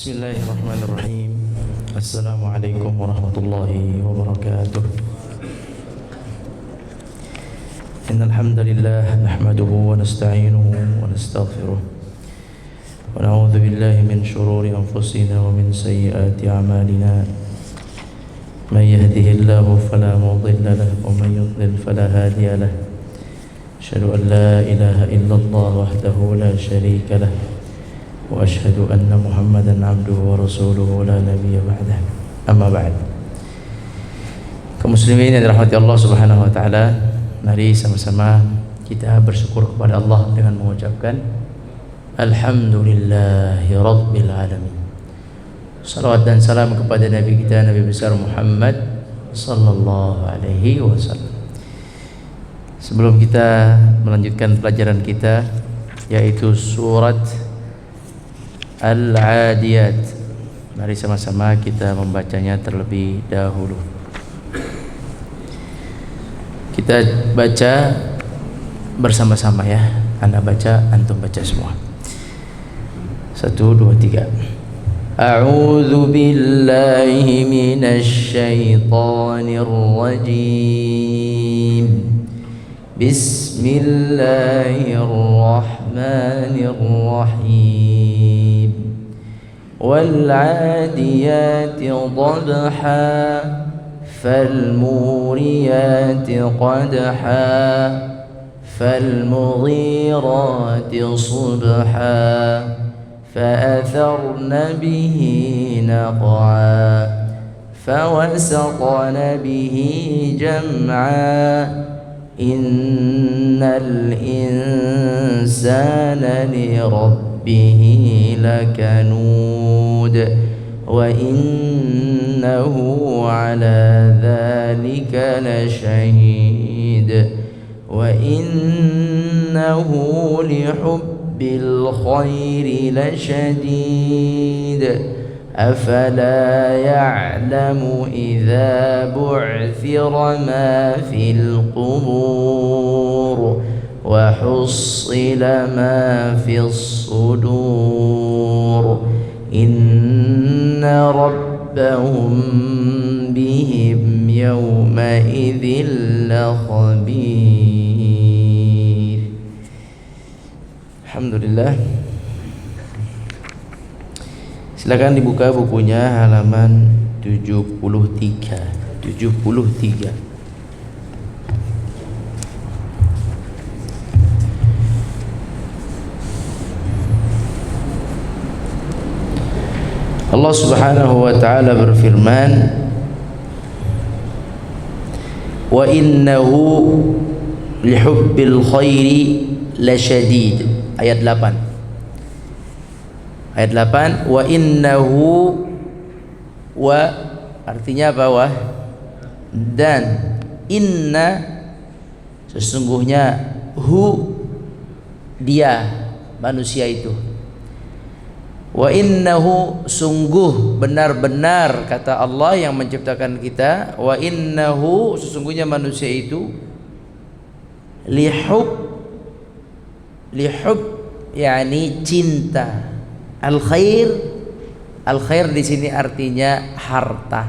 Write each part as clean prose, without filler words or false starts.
Bismillahirrahmanirrahim. Assalamualaikum warahmatullahi wabarakatuh. Innal hamdalillah nahmaduhu wa nasta'inuhu wa nastaghfiruh wa na'udzu billahi min shururi anfusina wa min sayyiati a'malina. Man yahdihillahu fala mudilla lahu wa man yudlil fala hadiya lahu. Asyhadu an la ilaha illallah wahdahu la syarika lahu wa asyhadu anna Muhammadan abduhu wa rasuluhu la nabiyya ba'dah. Amma ba'd. Kaum muslimin yang dirahmati Allah Subhanahu wa taala, mari sama-sama kita bersyukur kepada Allah dengan mengucapkan alhamdulillahi rabbil alamin. Salawat dan salam kepada Nabi kita, Nabi besar Muhammad sallallahu alaihi wasallam. Sebelum kita melanjutkan pelajaran kita, yaitu surat Al-Adiyat, mari sama-sama kita membacanya terlebih dahulu. Kita baca bersama-sama ya. Anda baca, antum baca semua. 1, 2, 3. A'udzu billahi minasy syaithanir rajim. Bismillahirrahmanirrahim. والعاديات ضبحا فالموريات قدحا فالمغيرات صبحا فأثرن به نقعا فوسطن به جمعا إن الإنسان لربه لكنود وإنه على ذلك لشهيد وإنه لحب الخير لشديد أفلا يعلم إذا بعثر ما في القبور وحصل ما في الصدور إن ربهم بهم يومئذ لخبير. Alhamdulillah. Silakan dibuka bukunya halaman 73. Allah Subhanahu wa taala berfirman, wa innahu lihubbil khairi lasyadid. Ayat 8. Ayat 8, wa innahu, wa artinya apa? Wa dan, inna sesungguhnya, hu dia manusia itu, wa innahu sungguh benar-benar kata Allah yang menciptakan kita, wa innahu sesungguhnya manusia itu lihub yakni cinta. Al khair di sini artinya harta.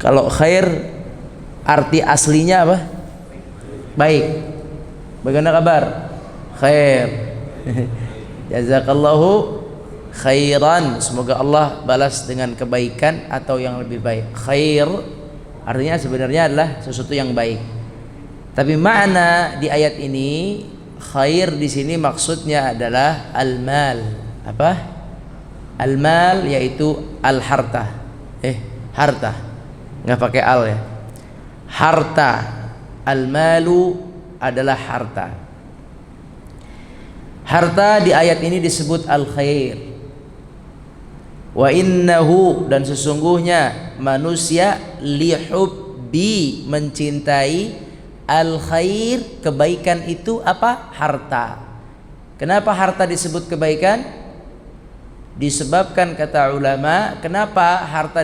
Kalau khair arti aslinya apa? Baik. Bagaimana kabar? Khair. Jazakallahu khairan. Semoga Allah balas dengan kebaikan atau yang lebih baik. Khair artinya sebenarnya adalah sesuatu yang baik. Tapi makna di ayat ini, khair di sini maksudnya adalah al-mal. Apa? Al-mal yaitu al-harta. Harta. Enggak pakai al ya. Harta. Al-malu adalah harta. Harta di ayat ini disebut al-khair. Wa innahu dan sesungguhnya manusia lihubbi mencintai al-khair, kebaikan itu apa? Harta. Kenapa harta disebut kebaikan? Disebabkan kata ulama, kenapa harta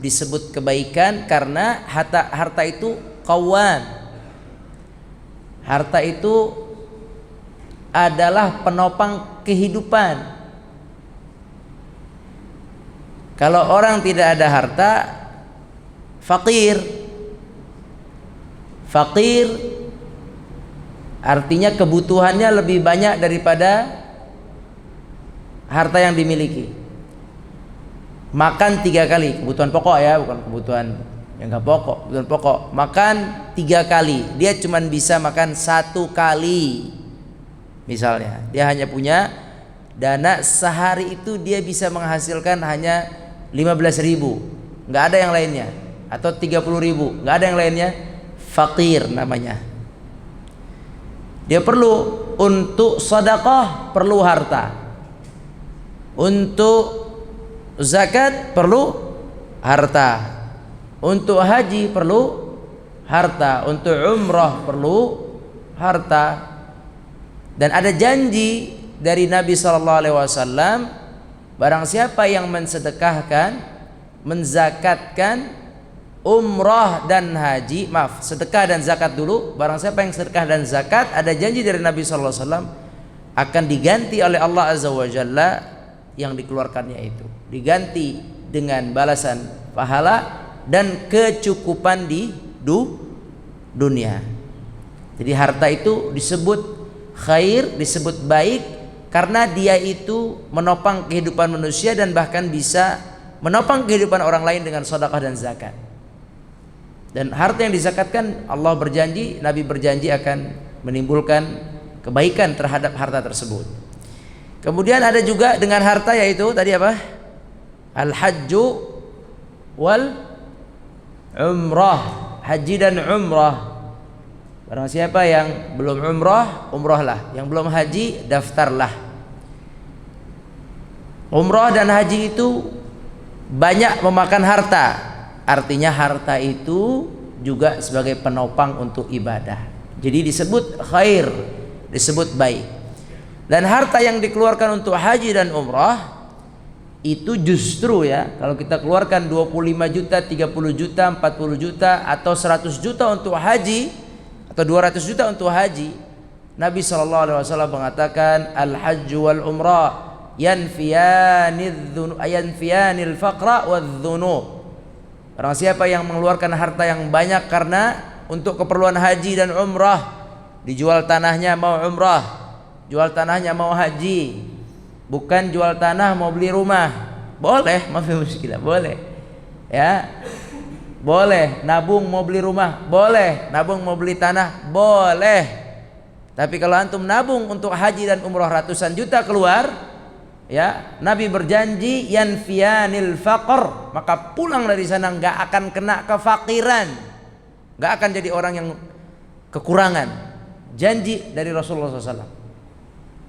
disebut kebaikan? Karena harta itu qawan. Harta itu adalah penopang kehidupan. Kalau orang tidak ada harta, fakir. Fakir artinya kebutuhannya lebih banyak daripada harta yang dimiliki. Makan 3 kali, kebutuhan pokok ya, bukan kebutuhan yang nggak pokok, kebutuhan pokok. Makan 3 kali, dia cuma bisa makan 1 kali. Misalnya, dia hanya punya dana sehari itu dia bisa menghasilkan hanya 15.000, nggak ada yang lainnya, atau 30.000, nggak ada yang lainnya. Fakir namanya. Dia perlu untuk sedekah, perlu harta. Untuk zakat perlu harta. Untuk haji perlu harta. Untuk umrah perlu harta. Dan ada janji dari Nabi SAW, barang siapa yang mensedekahkan, menzakatkan umrah dan haji, maaf, sedekah dan zakat dulu. Barang siapa yang sedekah dan zakat, ada janji dari Nabi SAW akan diganti oleh Allah Azza wa Jalla yang dikeluarkannya itu, diganti dengan balasan pahala dan kecukupan di dunia. Jadi harta itu disebut khair, disebut baik karena dia itu menopang kehidupan manusia dan bahkan bisa menopang kehidupan orang lain dengan sedekah dan zakat. Dan harta yang dizakatkan, Allah berjanji, Nabi berjanji akan menimbulkan kebaikan terhadap harta tersebut. Kemudian ada juga dengan harta, yaitu tadi apa? Al-hajju wal umrah, haji dan umrah. Barang siapa yang belum umrah, umrahlah. Yang belum haji, daftarlah. Umrah dan haji itu banyak memakan harta. Artinya harta itu juga sebagai penopang untuk ibadah. Jadi disebut khair, disebut baik. Dan harta yang dikeluarkan untuk haji dan umrah itu justru ya, kalau kita keluarkan 25 juta, 30 juta, 40 juta atau 100 juta untuk haji atau 200 juta untuk haji, Nabi SAW mengatakan al-hajju wal umrah yanfiyanil faqra wadh-dhunub. Barang siapa yang mengeluarkan harta yang banyak karena untuk keperluan haji dan umrah, dijual tanahnya mau umrah, jual tanahnya mau haji, bukan jual tanah mau beli rumah, boleh, maaf muskilah, boleh ya, boleh nabung mau beli rumah, boleh nabung mau beli tanah, boleh. Tapi kalau antum nabung untuk haji dan umrah ratusan juta keluar, ya, Nabi berjanji yanfiyanil faqr, maka pulang dari sana nggak akan kena kefakiran, nggak akan jadi orang yang kekurangan. Janji dari Rasulullah SAW.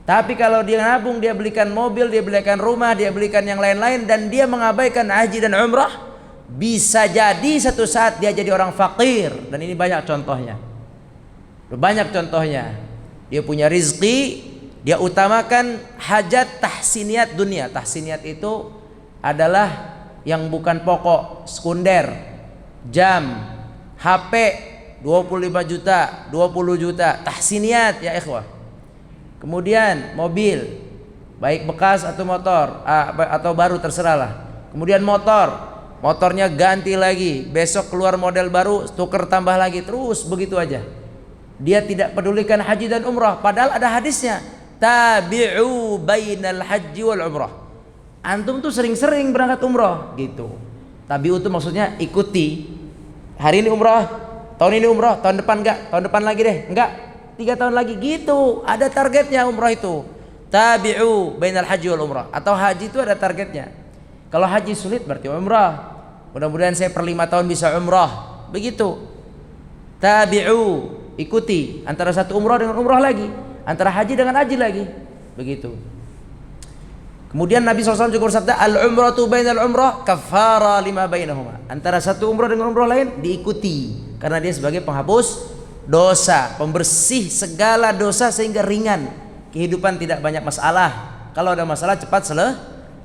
Tapi kalau dia nabung, dia belikan mobil, dia belikan rumah, dia belikan yang lain-lain, dan dia mengabaikan haji dan umrah, bisa jadi satu saat dia jadi orang fakir. Dan ini banyak contohnya, banyak contohnya. Dia punya rizki, dia utamakan hajat tahsiniyat dunia. Tahsiniyat itu adalah yang bukan pokok, sekunder. Jam, HP 25 juta, 20 juta, tahsiniyat ya ikhwah. Kemudian mobil, baik bekas atau motor atau baru, terserahlah. Kemudian motornya ganti lagi, besok keluar model baru, tuker tambah lagi, terus begitu aja. Dia tidak pedulikan haji dan umrah, padahal ada hadisnya, tabi'u bainal haji wal umrah. Antum tuh sering-sering berangkat umrah gitu. Tabi'u itu maksudnya ikuti. Hari ini umrah, tahun ini umrah, tahun depan enggak, tahun depan lagi deh, enggak, 3 tahun lagi gitu. Ada targetnya umrah itu. Tabi'u bainal haji wal umrah. Atau haji itu ada targetnya. Kalau haji sulit berarti umrah. Mudah-mudahan saya per 5 tahun bisa umrah. Begitu. Tabi'u, ikuti antara satu umrah dengan umrah lagi, antara haji dengan haji lagi, begitu. Kemudian Nabi SAW juga bersabda, al-umratu bainal umrah kafara lima bainahuma. Antara satu umrah dengan umrah lain diikuti, karena dia sebagai penghapus dosa, pembersih segala dosa sehingga ringan. Kehidupan tidak banyak masalah. Kalau ada masalah cepat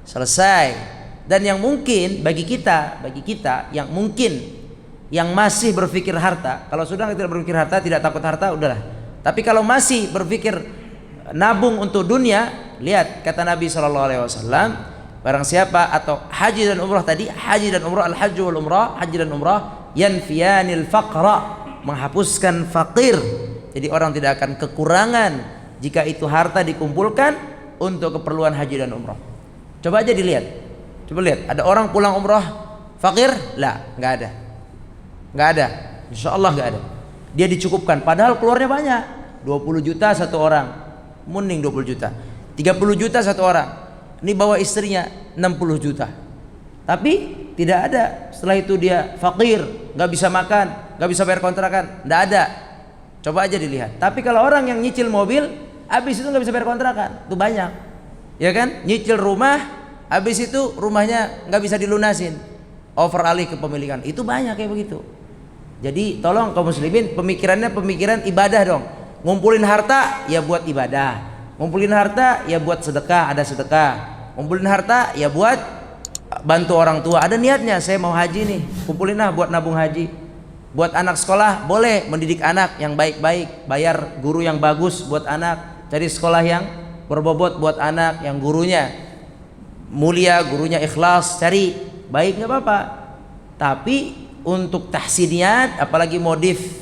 selesai. Dan yang mungkin bagi kita yang mungkin yang masih berpikir harta, kalau sudah tidak berpikir harta, tidak takut harta, udahlah. Tapi kalau masih berpikir nabung untuk dunia, lihat kata Nabi SAW, Barang siapa atau haji dan umrah tadi, haji dan umrah, al-hajju wal umrah, haji dan umrah yanfiyanil faqra, menghapuskan fakir. Jadi orang tidak akan kekurangan jika itu harta dikumpulkan untuk keperluan haji dan umrah. Coba aja dilihat. Coba lihat, ada orang pulang umrah fakir? Lah, enggak ada. Enggak ada. Insyaallah enggak ada. Dia dicukupkan padahal keluarnya banyak. 20 juta satu orang. Mending 20 juta. 30 juta satu orang. Ini bawa istrinya 60 juta. Tapi tidak ada. Setelah itu dia fakir, nggak bisa makan, nggak bisa bayar kontrakan, nggak ada. Coba aja dilihat. Tapi kalau orang yang nyicil mobil, habis itu nggak bisa bayar kontrakan, itu banyak, ya kan? Nyicil rumah, habis itu rumahnya nggak bisa dilunasin, over alih kepemilikan, itu banyak kayak begitu. Jadi tolong kaum muslimin, pemikirannya pemikiran ibadah dong. Ngumpulin harta ya buat ibadah, ngumpulin harta ya buat sedekah, ada sedekah. Ngumpulin harta ya buat bantu orang tua, ada niatnya saya mau haji nih, kumpulin lah buat nabung haji. Buat anak sekolah boleh, mendidik anak yang baik-baik, bayar guru yang bagus buat anak, cari sekolah yang berbobot buat anak, yang gurunya mulia, gurunya ikhlas, cari baik, nggak apa-apa. Tapi untuk tahsiniyat, apalagi modif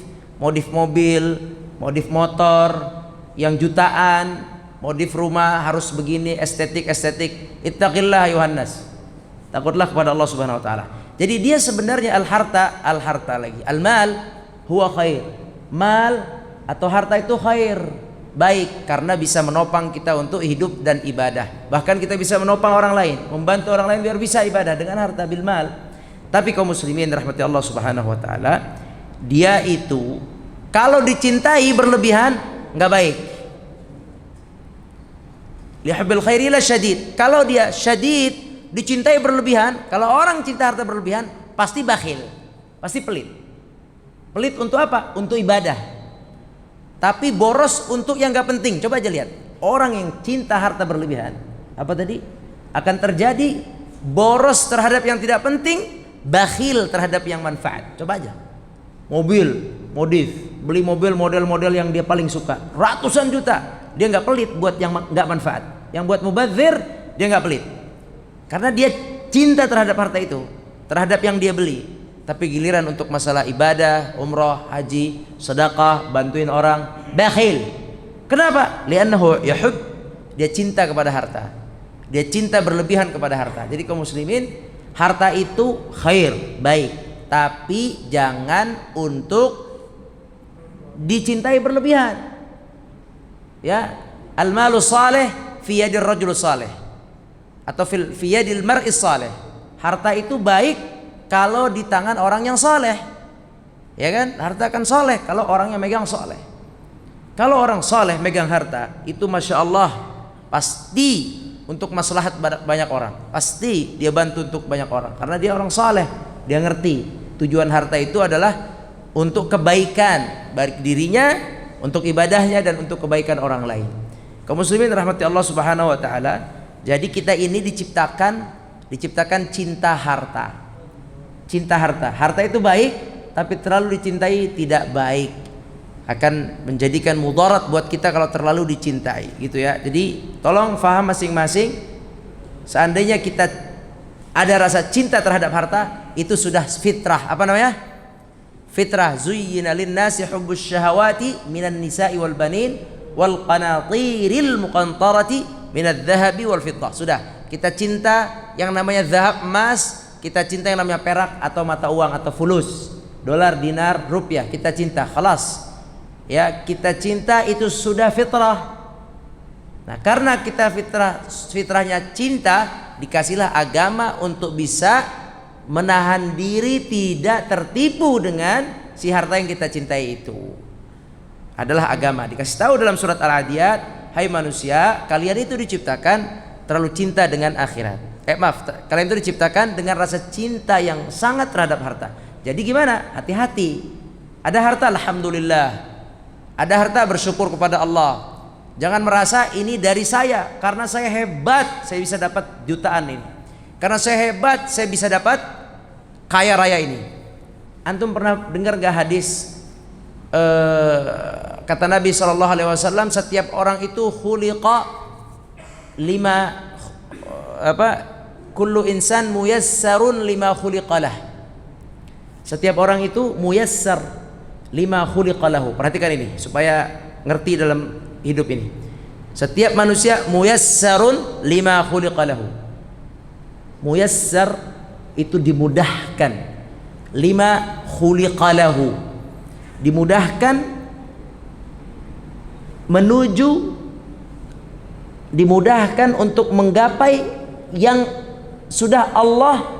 mobil, modif motor yang jutaan, modif rumah harus begini, estetik. Ittaqillah Yohanes, takutlah kepada Allah Subhanahu wa taala. Jadi dia sebenarnya al-harta lagi. Al-mal huwa khair. Mal atau harta itu khair, baik, karena bisa menopang kita untuk hidup dan ibadah. Bahkan kita bisa menopang orang lain, membantu orang lain biar bisa ibadah dengan harta bil mal. Tapi kaum muslimin rahmati Allah Subhanahu wa taala, dia itu kalau dicintai berlebihan enggak baik. Lihubbil khairi la syadid. Kalau dia syadid, dicintai berlebihan, kalau orang cinta harta berlebihan pasti bakhil, pasti pelit. Pelit untuk apa? Untuk ibadah. Tapi boros untuk yang gak penting. Coba aja lihat, orang yang cinta harta berlebihan, apa tadi? Akan terjadi boros terhadap yang tidak penting, bakhil terhadap yang manfaat. Coba aja. Mobil, modif, beli mobil model-model yang dia paling suka, ratusan juta. Dia nggak pelit buat yang nggak manfaat, yang buat mubadzir dia nggak pelit, karena dia cinta terhadap harta itu, terhadap yang dia beli. Tapi giliran untuk masalah ibadah, umrah, haji, sedekah, bantuin orang, bakhil. Kenapa? Li'annahu yahub, dia cinta kepada harta, dia cinta berlebihan kepada harta. Jadi kaum muslimin, harta itu khair, baik, tapi jangan untuk dicintai berlebihan. Ya, al-malu salih fi yadir rajul salih, atau fi yadil mar'is salih. Harta itu baik kalau di tangan orang yang saleh, ya kan? Harta kan saleh kalau orangnya megang saleh. Kalau orang saleh megang harta itu, masya Allah, pasti untuk maslahat banyak orang, pasti dia bantu untuk banyak orang, karena dia orang saleh. Dia ngerti tujuan harta itu adalah untuk kebaikan baik dirinya, untuk ibadahnya, dan untuk kebaikan orang lain. Kaum muslimin rahmati Allah Subhanahu wa taala. Jadi kita ini diciptakan cinta harta. Cinta harta. Harta itu baik, tapi terlalu dicintai tidak baik. Akan menjadikan mudarat buat kita kalau terlalu dicintai, gitu ya. Jadi tolong faham masing-masing. Seandainya kita ada rasa cinta terhadap harta, itu sudah fitrah. Apa namanya? Fitrah. Zuyyina lin-nasi hubbus syahawati minan nisa'i wal banin wal qanatiril muqantarati minadh dhahabi wal fiddah. Sudah, kita cinta yang namanya zahab, emas, kita cinta yang namanya perak atau mata uang atau fulus, dolar, dinar, rupiah, kita cinta, khalas. Ya, kita cinta itu sudah fitrah. Nah, karena kita fitrahnya cinta, dikasihlah agama untuk bisa menahan diri tidak tertipu dengan si harta yang kita cintai itu. Adalah agama. Dikasih tahu dalam surat Al-Adiyat, hai manusia, kalian itu diciptakan terlalu cinta dengan akhirat. Kalian itu diciptakan dengan rasa cinta yang sangat terhadap harta. Jadi gimana? Hati-hati. Ada harta, alhamdulillah. Ada harta, bersyukur kepada Allah. Jangan merasa ini dari saya, karena saya hebat saya bisa dapat jutaan ini, karena saya hebat saya bisa dapat kaya raya ini. Antum pernah dengar gak hadis kata Nabi SAW, setiap orang itu khuliqa kullu insan muyassarun lima khuliqalah. Setiap orang itu muyassar lima khuliqalahu. Perhatikan ini supaya ngerti dalam hidup ini. Setiap manusia muyassarun lima khuliqalahu. Muyassar itu dimudahkan. Lima khuliqalahu, dimudahkan menuju, dimudahkan untuk menggapai yang sudah Allah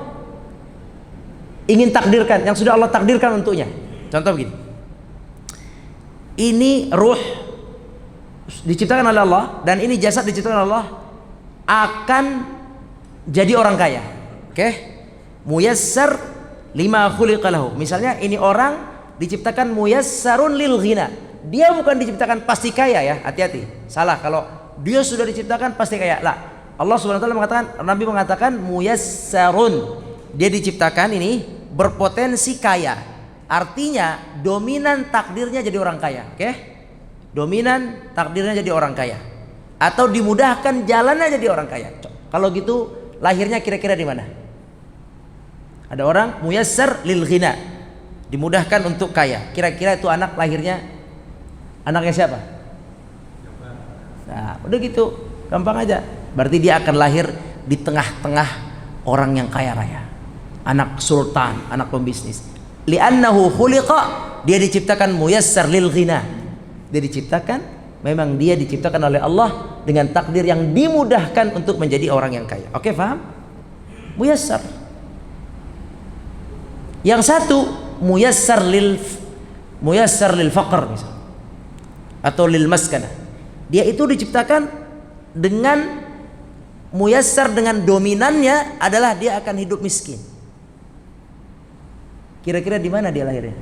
ingin takdirkan, yang sudah Allah takdirkan untuknya. Contoh begini, ini ruh diciptakan oleh Allah dan ini jasad diciptakan oleh Allah akan jadi orang kaya. Oke? Muyassar lima khuliqalahu. Misalnya ini orang diciptakan muyassarun lil ghina. Dia bukan diciptakan pasti kaya ya, hati-hati. Salah kalau dia sudah diciptakan pasti kaya. Lah, Allah Subhanahu wa taala mengatakan, Nabi mengatakan muyassarun. Dia diciptakan ini berpotensi kaya. Artinya dominan takdirnya jadi orang kaya, oke? Dominan takdirnya jadi orang kaya. Atau dimudahkan jalannya jadi orang kaya. Kalau gitu lahirnya kira-kira di mana? Ada orang muyassar lil ghina, dimudahkan untuk kaya. Kira-kira itu anak lahirnya anaknya siapa? Nah, udah gitu, gampang aja. Berarti dia akan lahir di tengah-tengah orang yang kaya raya. Anak sultan, anak pembisnis. Li'annahu khuliqa, dia diciptakan muyassar lil ghina. Dia diciptakan, memang dia diciptakan oleh Allah dengan takdir yang dimudahkan untuk menjadi orang yang kaya. Oke, paham? Muyassar. Yang satu muyassar lil faqr misalnya, atau lil maskana. Dia itu diciptakan dengan muyassar, dengan dominannya adalah dia akan hidup miskin. Kira-kira di mana dia lahirnya?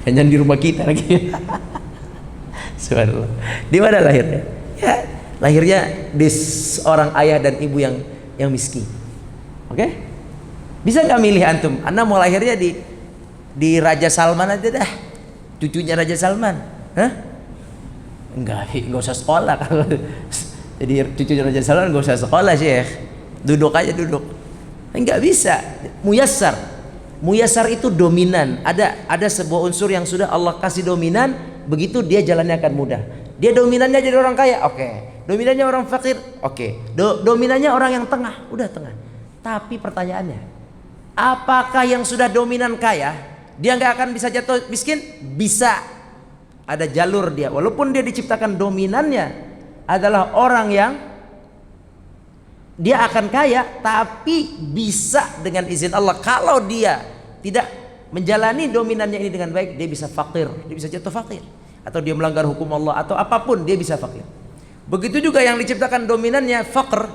Jangan di rumah kita lagi. Subhanallah. Di mana lahirnya? Ya, lahirnya di seorang ayah dan ibu yang miskin. Oke? Bisa nggak milih antum? Anda mau lahirnya di Raja Salman aja dah, cucunya Raja Salman. Hah? Enggak usah sekolah kalau jadi cucunya Raja Salman, enggak usah sekolah Syekh. Duduk aja duduk. Enggak bisa. Muyassar itu dominan. Ada sebuah unsur yang sudah Allah kasih dominan, begitu dia jalannya akan mudah. Dia dominannya jadi orang kaya, oke. Dominannya orang fakir, oke. Dominannya orang yang tengah, udah tengah. Tapi pertanyaannya, apakah yang sudah dominan kaya dia nggak akan bisa jatuh miskin? Bisa. Ada jalur dia, walaupun dia diciptakan dominannya adalah orang yang dia akan kaya, tapi bisa dengan izin Allah. Kalau dia tidak menjalani dominannya ini dengan baik, dia bisa fakir, dia bisa jatuh fakir, atau dia melanggar hukum Allah, atau apapun dia bisa fakir. Begitu juga yang diciptakan dominannya fakir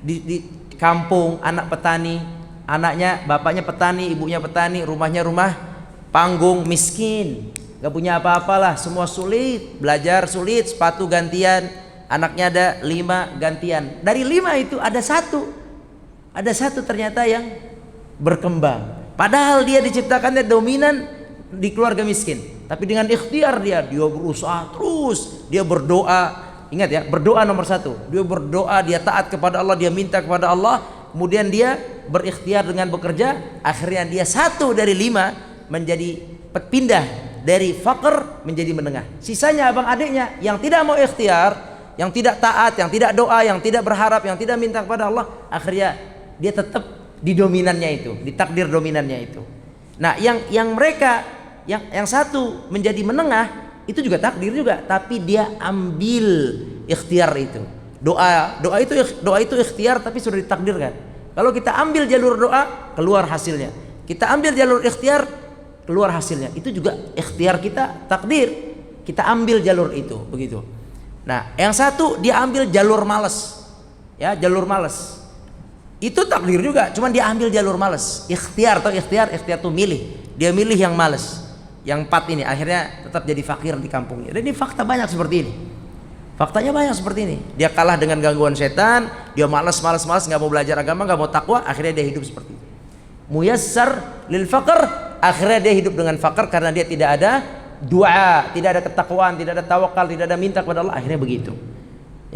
di kampung, anak petani, anaknya bapaknya petani, ibunya petani, rumahnya rumah panggung, miskin, gak punya apa-apalah, semua sulit, belajar sulit, sepatu gantian, anaknya ada 5 gantian. Dari 5 itu ada satu ternyata yang berkembang. Padahal dia diciptakannya dominan di keluarga miskin, tapi dengan ikhtiar dia berusaha terus, dia berdoa. Ingat ya, berdoa nomor 1. Dia berdoa, dia taat kepada Allah, dia minta kepada Allah, kemudian dia berikhtiar dengan bekerja. Akhirnya dia 1 dari 5 menjadi pindah dari fakir menjadi menengah. Sisanya abang adiknya yang tidak mau ikhtiar, yang tidak taat, yang tidak doa, yang tidak berharap, yang tidak minta kepada Allah, akhirnya dia tetap di dominannya itu, di takdir dominannya itu. Nah, yang mereka yang satu menjadi menengah, itu juga takdir juga, tapi dia ambil ikhtiar itu. Doa itu ikhtiar tapi sudah ditakdirkan. Kalau kita ambil jalur doa, keluar hasilnya. Kita ambil jalur ikhtiar, keluar hasilnya. Itu juga ikhtiar kita, takdir. Kita ambil jalur itu, begitu. Nah, yang satu dia ambil jalur malas. Ya, jalur malas. Itu takdir juga, cuman dia ambil jalur malas. Ikhtiar tuh milih. Dia milih yang malas. Yang 4 ini akhirnya tetap jadi fakir di kampungnya. Dan ini fakta banyak seperti ini. Faktanya banyak seperti ini. Dia kalah dengan gangguan setan, dia malas, nggak mau belajar agama, nggak mau takwa, akhirnya dia hidup seperti itu. Muyassar lil faqr, akhirnya dia hidup dengan fakir karena dia tidak ada doa, tidak ada ketakwaan, tidak ada tawakal, tidak ada minta kepada Allah, akhirnya begitu.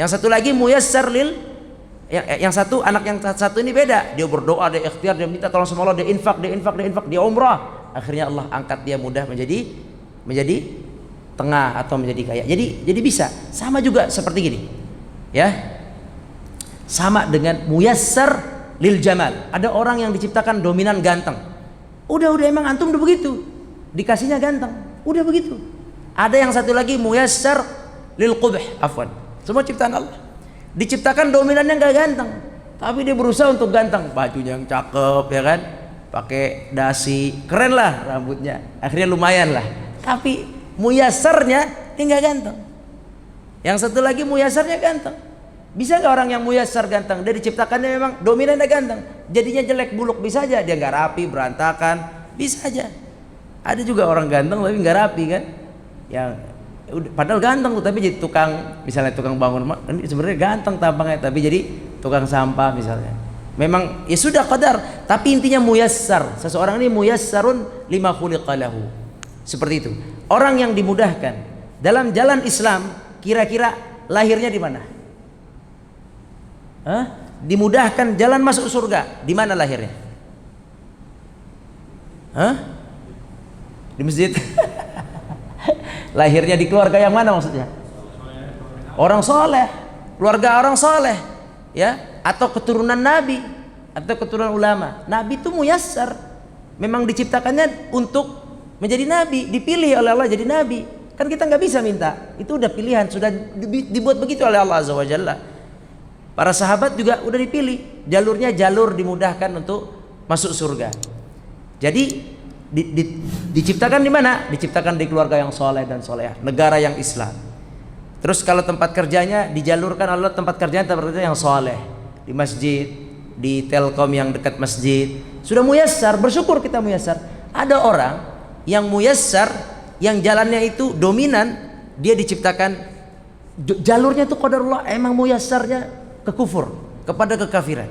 Yang satu lagi muyassar lil yang satu anak yang satu ini beda. Dia berdoa, dia ikhtiar, dia minta tolong sama Allah, dia infak, dia umrah. Akhirnya Allah angkat dia mudah menjadi tengah atau menjadi kaya. Jadi bisa. Sama juga seperti gini. Ya. Sama dengan muyassar lil jamal. Ada orang yang diciptakan dominan ganteng. Udah emang antum udah begitu. Dikasihnya ganteng. Udah begitu. Ada yang satu lagi muyassar lil qubh, afwan. Semua ciptaan Allah. Diciptakan dominannya nggak ganteng, tapi dia berusaha untuk ganteng, bajunya yang cakep ya kan, pakai dasi, keren lah rambutnya, akhirnya lumayan lah. Tapi muyassarnya dia nggak ganteng. Yang satu lagi muyassarnya ganteng. Bisa nggak orang yang muyassar ganteng? Dia diciptakannya memang dominannya ganteng, jadinya jelek buluk bisa aja, dia nggak rapi, berantakan, bisa aja. Ada juga orang ganteng tapi nggak rapi kan, yang padahal ganteng tuh tapi jadi tukang, misalnya tukang bangun rumah, ini sebenarnya ganteng tampangnya tapi jadi tukang sampah misalnya. Memang ya sudah qadar, tapi intinya muyassar. Seseorang ini muyassarun lima khuliqa lahu. Seperti itu. Orang yang dimudahkan dalam jalan Islam, kira-kira lahirnya di mana? Dimudahkan jalan masuk surga, di mana lahirnya? Di masjid. Lahirnya di keluarga yang mana maksudnya? Orang soleh, keluarga orang soleh, ya, atau keturunan nabi, atau keturunan ulama. Nabi itu muyassar, memang diciptakannya untuk menjadi nabi, dipilih oleh Allah jadi nabi. Kan kita nggak bisa minta, itu udah pilihan, sudah dibuat begitu oleh Allah Azza wa Jalla. Para sahabat juga udah dipilih, jalurnya jalur dimudahkan untuk masuk surga. Jadi diciptakan di mana? Diciptakan di keluarga yang soleh dan solehah, negara yang Islam. Terus kalau tempat kerjanya dijalurkan Allah, tempat kerjanya yang soleh, di masjid, di Telkom yang dekat masjid. Sudah muyassar, bersyukur kita muyassar. Ada orang yang muyassar, yang jalannya itu dominan, dia diciptakan jalurnya itu qadarullah, emang muyassarnya ke kufur, kepada kekafiran.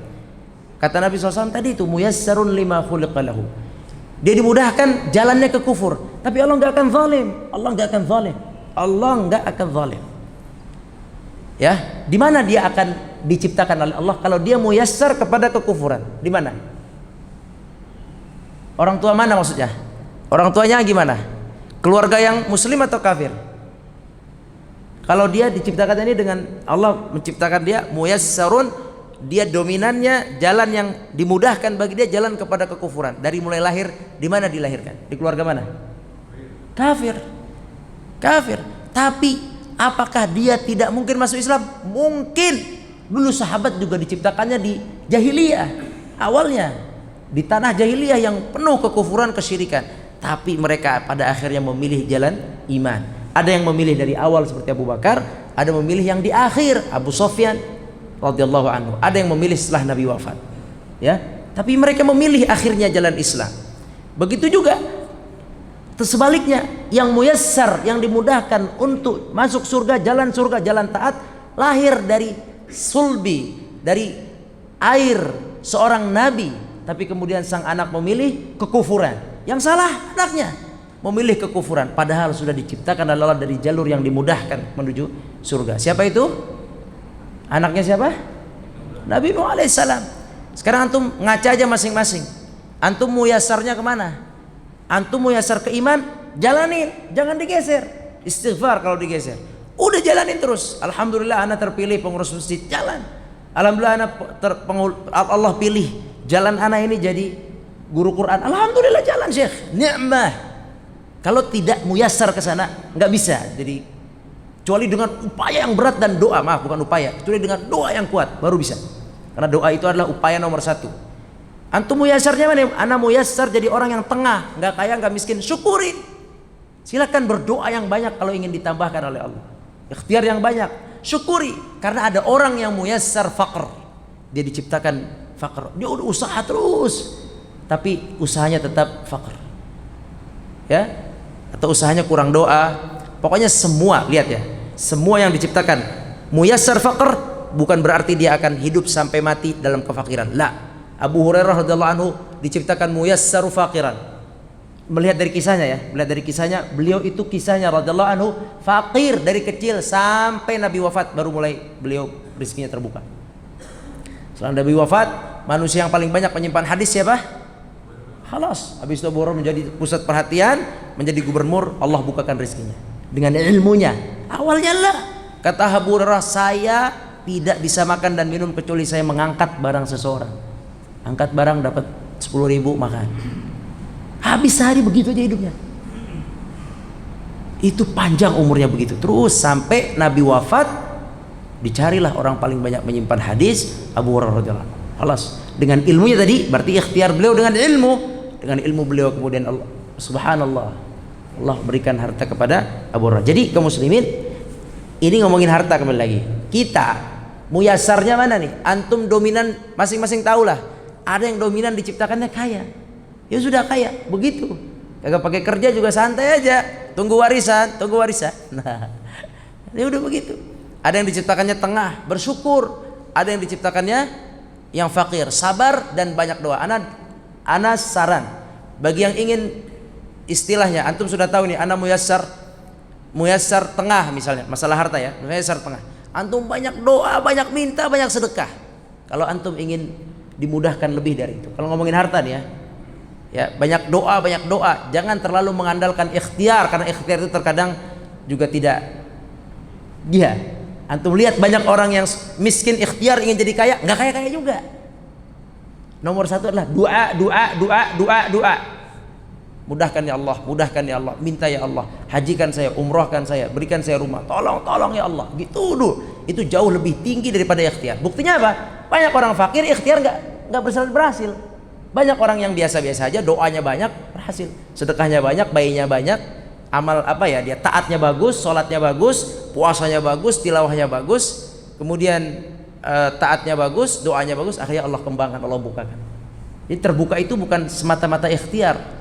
Kata Nabi SAW tadi itu muyassarun lima khuliqa lahu. Dia dimudahkan jalannya ke kufur, tapi Allah nggak akan zalim. Allah nggak akan zalim. Allah nggak akan zalim. Ya, di mana dia akan diciptakan oleh Allah kalau dia muyassar kepada kekufuran? Di mana? Orang tua mana maksudnya? Orang tuanya gimana? Keluarga yang muslim atau kafir? Kalau dia diciptakan ini dengan Allah menciptakan dia muyassarun, dia dominannya jalan yang dimudahkan bagi dia jalan kepada kekufuran. Dari mulai lahir, di mana dilahirkan? Di keluarga mana? Kafir. Kafir. Tapi apakah dia tidak mungkin masuk Islam? Mungkin. Dulu sahabat juga diciptakannya di jahiliyah awalnya, di tanah jahiliyah yang penuh kekufuran, kesyirikan. Tapi mereka pada akhirnya memilih jalan iman. Ada yang memilih dari awal seperti Abu Bakar, ada memilih yang di akhir, Abu Sufyan radhiyallahu anhu. Ada yang memilih setelah Nabi wafat. Ya, tapi mereka memilih akhirnya jalan Islam. Begitu juga sebaliknya, yang muyassar, yang dimudahkan untuk masuk surga, jalan taat, lahir dari sulbi, dari air seorang nabi, tapi kemudian sang anak memilih kekufuran. Yang salah anaknya memilih kekufuran, padahal sudah diciptakan oleh Allah dari jalur yang dimudahkan menuju surga. Siapa itu? Anaknya siapa? Nabi Nuh alaihissalam. Sekarang antum ngaca aja masing-masing. Antum muyassarnya kemana? Antum muyassar ke iman, jalanin, jangan digeser. Istighfar kalau digeser. Udah jalanin terus. Alhamdulillah anak terpilih pengurus masjid, jalan. Alhamdulillah anak Allah pilih jalan anak ini jadi guru Quran. Alhamdulillah jalan Syekh. Ni'mah. Kalau tidak muyassar ke sana, nggak bisa. Jadi kecuali dengan upaya yang berat dan doa, maaf bukan upaya, kecuali dengan doa yang kuat baru bisa. Karena doa itu adalah upaya nomor satu. Antum muyassarnya mana? Ana muyassar jadi orang yang tengah, nggak kaya, nggak miskin, syukurin. Silakan berdoa yang banyak kalau ingin ditambahkan oleh Allah. Ikhtiar yang banyak, syukuri. Karena ada orang yang muyassar faqr, dia diciptakan faqr, dia udah usaha terus, tapi usahanya tetap faqr. Ya, atau usahanya kurang doa. Pokoknya semua, lihat ya, semua yang diciptakan muyassar faqr bukan berarti dia akan hidup sampai mati dalam kefakiran. La. Abu Hurairah radhiyallahu anhu diciptakan muyassaru faqiran. melihat dari kisahnya, beliau itu kisahnya radhiyallahu anhu fakir dari kecil sampai Nabi wafat baru mulai beliau rezekinya terbuka. Setelah Nabi wafat, manusia yang paling banyak menyimpan hadis siapa? Halas. Habis itu Abu Hurairah menjadi pusat perhatian, menjadi gubernur, Allah bukakan rezekinya dengan ilmunya. Awalnya lah kata Abu Hurairah, saya tidak bisa makan dan minum kecuali saya mengangkat barang seseorang. Angkat barang dapat 10.000 makan. Habis sehari begitu aja hidupnya. Itu panjang umurnya begitu. Terus sampai Nabi wafat, dicarilah orang paling banyak menyimpan hadis, Abu Hurairah radhiyallahu anhu. Halas. Dengan ilmunya tadi, berarti ikhtiar beliau dengan ilmu. Dengan ilmu beliau kemudian Allah, subhanallah, Allah berikan harta kepada Abu Hurairah. Jadi kaum muslimin, ini ngomongin harta kembali lagi. Kita muyasarnya mana nih? Antum dominan masing-masing tahulah. Ada yang dominan diciptakannya kaya. Ya sudah kaya, begitu. Kagak pakai kerja juga santai aja, tunggu warisan. Nah, ya udah begitu. Ada yang diciptakannya tengah, bersyukur. Ada yang diciptakannya yang fakir, sabar dan banyak doa. Ana saran bagi yang ingin istilahnya, antum sudah tahu nih, ana muyassar tengah misalnya, masalah harta ya, muyassar tengah. Antum banyak doa, banyak minta, banyak sedekah. Kalau antum ingin dimudahkan lebih dari itu. Kalau ngomongin harta nih ya, banyak doa. Jangan terlalu mengandalkan ikhtiar, karena ikhtiar itu terkadang juga tidak dia. Antum lihat banyak orang yang miskin ikhtiar ingin jadi kaya, nggak kaya juga. Nomor satu adalah doa. Mudahkan ya Allah, minta ya Allah, hajikan saya, umrohkan saya, berikan saya rumah, tolong ya Allah. Gitu dulu. Itu jauh lebih tinggi daripada ikhtiar. Buktinya apa? Banyak orang fakir ikhtiar nggak berhasil. Banyak orang yang biasa-biasa aja, doanya banyak, berhasil. Sedekahnya banyak, bayinya banyak, amal dia taatnya bagus, sholatnya bagus, puasanya bagus, tilawahnya bagus, kemudian taatnya bagus, doanya bagus, akhirnya Allah kembangkan, Allah bukakan. Jadi terbuka itu bukan semata-mata ikhtiar.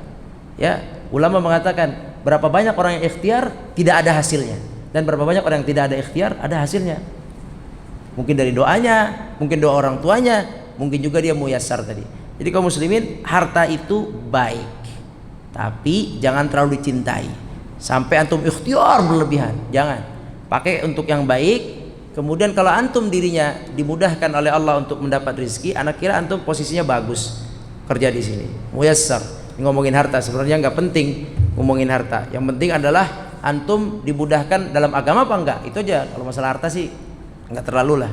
Ya, ulama mengatakan berapa banyak orang yang ikhtiar tidak ada hasilnya, dan berapa banyak orang yang tidak ada ikhtiar ada hasilnya. Mungkin dari doanya, mungkin doa orang tuanya, mungkin juga dia muyassar tadi. Jadi kaum muslimin, harta itu baik, tapi jangan terlalu dicintai sampai antum ikhtiar berlebihan. Jangan, pakai untuk yang baik. Kemudian kalau antum dirinya dimudahkan oleh Allah untuk mendapat rezeki, anak kira antum posisinya bagus kerja di sini, muyassar. Ngomongin harta sebenarnya nggak penting ngomongin harta. Yang penting adalah antum dimudahkan dalam agama apa enggak. Itu aja. Kalau masalah harta sih nggak terlalu lah.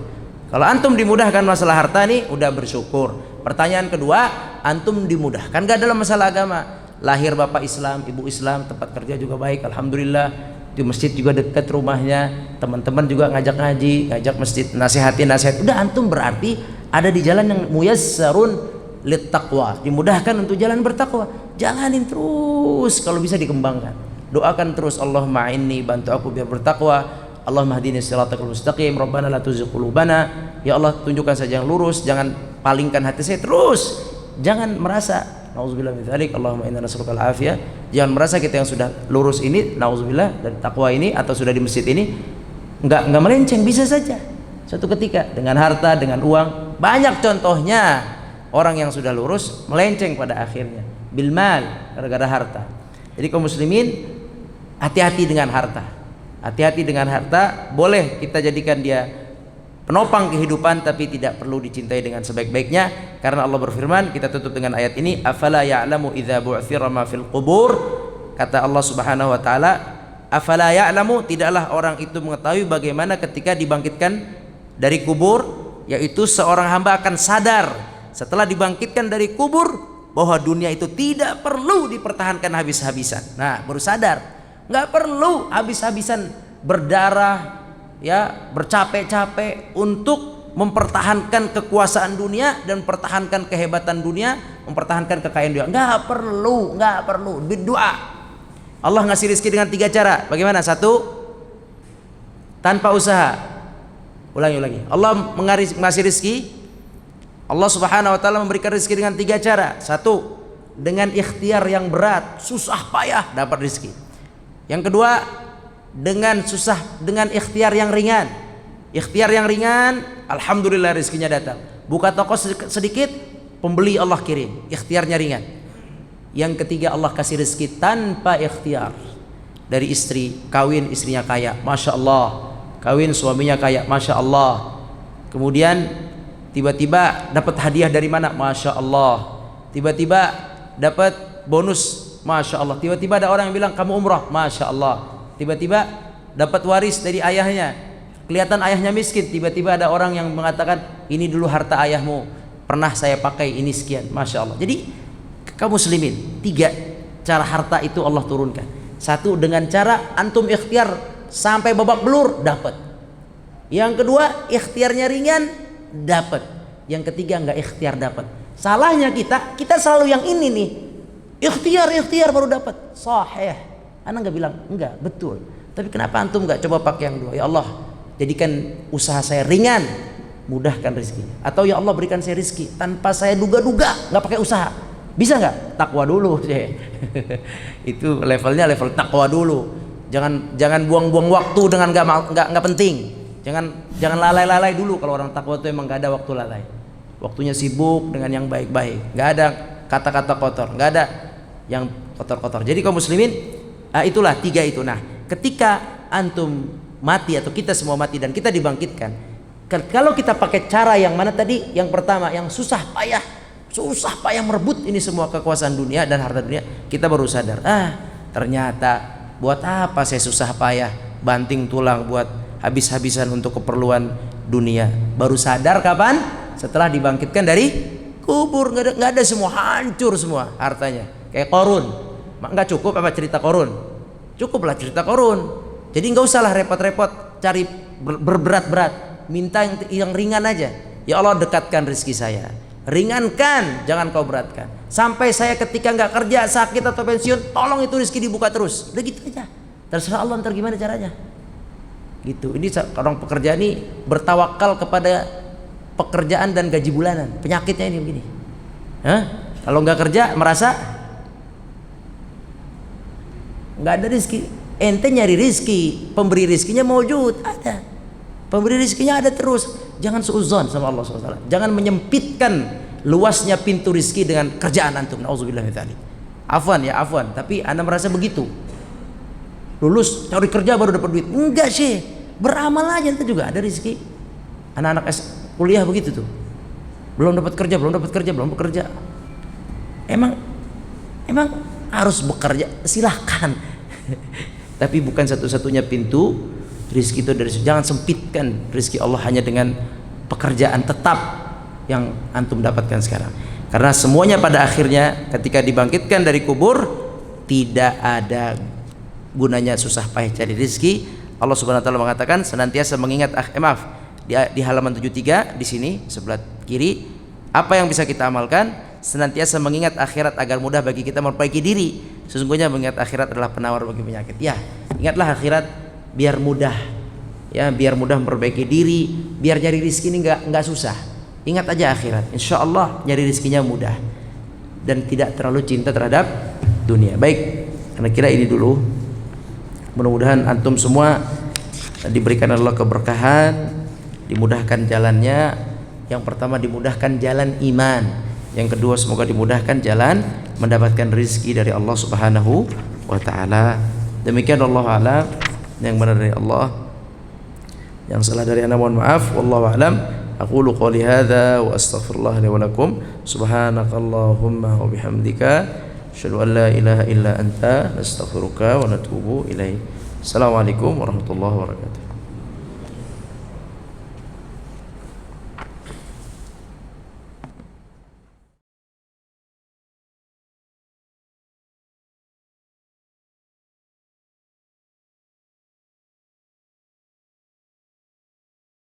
Kalau antum dimudahkan masalah harta nih udah bersyukur. Pertanyaan kedua, antum dimudahkan nggak dalam masalah agama? Lahir bapak Islam, ibu Islam, tempat kerja juga baik, alhamdulillah. Di masjid juga dekat rumahnya, teman-teman juga ngajak ngaji, ngajak masjid, nasihat. Udah antum berarti ada di jalan yang muyassarun lit taqwa, dimudahkan untuk jalan bertakwa. Jalanin terus, kalau bisa dikembangkan. Doakan terus, Allahumma inni, bantu aku biar bertakwa. Allahumma hdini siratal mustaqim, Rabbana la tuzigh qulubana. Ya Allah, tunjukkan saja yang lurus, jangan palingkan hati saya terus. Jangan merasa nauzubillah min dzalik, Allahumma inna nas'aluka al-afiyah. Jangan merasa kita yang sudah lurus ini, nauzubillah, dari takwa ini atau sudah di masjid ini enggak melenceng. Bisa saja suatu ketika dengan harta, dengan uang. Banyak contohnya orang yang sudah lurus melenceng pada akhirnya bil mal, gara-gara harta. Jadi kaum muslimin, hati-hati dengan harta. Hati-hati dengan harta. Boleh kita jadikan dia penopang kehidupan, tapi tidak perlu dicintai dengan sebaik-baiknya, karena Allah berfirman, kita tutup dengan ayat ini, afala ya'lamu idza bu'thira ma fil qubur. Kata Allah Subhanahu wa taala, afala ya'lamu, tidaklah orang itu mengetahui bagaimana ketika dibangkitkan dari kubur, yaitu seorang hamba akan sadar setelah dibangkitkan dari kubur bahwa dunia itu tidak perlu dipertahankan habis-habisan. Nah, baru sadar, nggak perlu habis-habisan berdarah, ya, bercapek-capek untuk mempertahankan kekuasaan dunia dan mempertahankan kehebatan dunia, mempertahankan kekayaan dunia. Nggak perlu. Berdoa. Allah ngasih rezeki dengan 3 cara. Bagaimana? 1, tanpa usaha. Ulangi lagi. Allah ngasih rezeki. Allah Subhanahu wa taala memberikan rezeki dengan 3 cara. 1, dengan ikhtiar yang berat, susah payah dapat rezeki. Yang kedua, dengan ikhtiar yang ringan. Ikhtiar yang ringan, alhamdulillah rezekinya datang. Buka toko sedikit, pembeli Allah kirim. Ikhtiarnya ringan. Yang ketiga, Allah kasih rezeki tanpa ikhtiar. Dari istri, kawin istrinya kaya, Masya Allah. Kawin suaminya kaya, Masya Allah. Kemudian tiba-tiba dapat hadiah dari mana, Masya Allah. Tiba-tiba dapat bonus, Masya Allah. Tiba-tiba ada orang yang bilang kamu umrah, Masya Allah. Tiba-tiba dapat waris dari ayahnya, kelihatan ayahnya miskin. Tiba-tiba ada orang yang mengatakan ini dulu harta ayahmu, pernah saya pakai, ini sekian, Masya Allah. Jadi kaum muslimin, 3 cara harta itu Allah turunkan. 1, dengan cara antum ikhtiar sampai babak belur, dapat. Yang kedua, ikhtiarnya ringan, dapat. Yang ketiga, enggak ikhtiar, dapat. Salahnya kita selalu yang ini nih, ikhtiar baru dapat. Sahih. Ana enggak bilang enggak, betul. Tapi kenapa antum enggak coba pakai yang 2? Ya Allah, jadikan usaha saya ringan, mudahkan rezeki. Atau ya Allah, berikan saya rezeki tanpa saya duga-duga, enggak pakai usaha. Bisa nggak? Takwa dulu. Itu levelnya level takwa dulu. Jangan buang-buang waktu dengan nggak penting. Jangan lalai dulu. Kalau orang takwa itu emang nggak ada waktu lalai. Waktunya sibuk dengan yang baik-baik. Nggak ada kata-kata kotor. Nggak ada yang kotor-kotor. Jadi kaum muslimin, itulah 3 itu. Nah, ketika antum mati atau kita semua mati dan kita dibangkitkan, kalau kita pakai cara yang mana tadi? Yang pertama, yang susah payah merebut ini semua kekuasaan dunia dan harta dunia, kita baru sadar, ternyata buat apa saya susah payah banting tulang buat habis-habisan untuk keperluan dunia. Baru sadar kapan? Setelah dibangkitkan dari kubur. Nggak ada semua, hancur semua hartanya. Kayak Qarun, nggak cukup apa cerita Qarun? Cukuplah cerita Qarun. Jadi nggak usahlah repot-repot cari berberat-berat, minta yang ringan aja. Ya Allah, dekatkan rezeki saya, ringankan, jangan kau beratkan. Sampai saya ketika nggak kerja, sakit atau pensiun, tolong itu rezeki dibuka terus. Udah gitu aja. Terserah Allah ntar gimana caranya. Gitu. Ini orang pekerja ini bertawakal kepada pekerjaan dan gaji bulanan. Penyakitnya ini begini. Kalau nggak kerja merasa nggak ada rezeki. Ente nyari rezeki, pemberi rezekinya maujud, ada. Pemberi rezekinya ada terus. Jangan suudzon sama Allah SWT. Jangan menyempitkan luasnya pintu rezeki dengan kerjaan antum. Nauzubillah min dzalik. Afwan. Tapi anda merasa begitu. Lulus cari kerja baru dapat duit. Enggak sih. Beramal aja nanti juga ada rezeki. Anak-anak kuliah begitu tuh. Belum dapat kerja. Emang harus bekerja. Silahkan. Tapi bukan satu-satunya pintu rezeki itu dari. Jangan sempitkan rezeki Allah hanya dengan pekerjaan tetap yang antum dapatkan sekarang. Karena semuanya pada akhirnya ketika dibangkitkan dari kubur, tidak ada gunanya susah payah cari rezeki. Allah Subhanahu wa taala mengatakan senantiasa mengingat di halaman 73 di sini sebelah kiri, apa yang bisa kita amalkan? Senantiasa mengingat akhirat agar mudah bagi kita memperbaiki diri. Sesungguhnya mengingat akhirat adalah penawar bagi penyakit. Ya, ingatlah akhirat biar mudah. Ya, biar mudah memperbaiki diri, biar nyari rezeki ini enggak susah. Ingat aja akhirat. Insya Allah nyari rezekinya mudah dan tidak terlalu cinta terhadap dunia. Baik, karena kira ini dulu. Mudah-mudahan antum semua diberikan Allah keberkahan, dimudahkan jalannya. Yang pertama dimudahkan jalan iman. Yang kedua semoga dimudahkan jalan mendapatkan rezeki dari Allah Subhanahu wa taala. Demikian Allah a'lam. Yang benar dari Allah, yang salah dari ana mohon maaf. Wallahu a'lam. Aqulu qouli hadza wa astaghfirullah li wa lakum. Subhanakallahumma wa bihamdika asyhadu an la ilaha illa anta nastaghfiruka wa natubu ilaik. Assalamualaikum warahmatullahi wabarakatuh.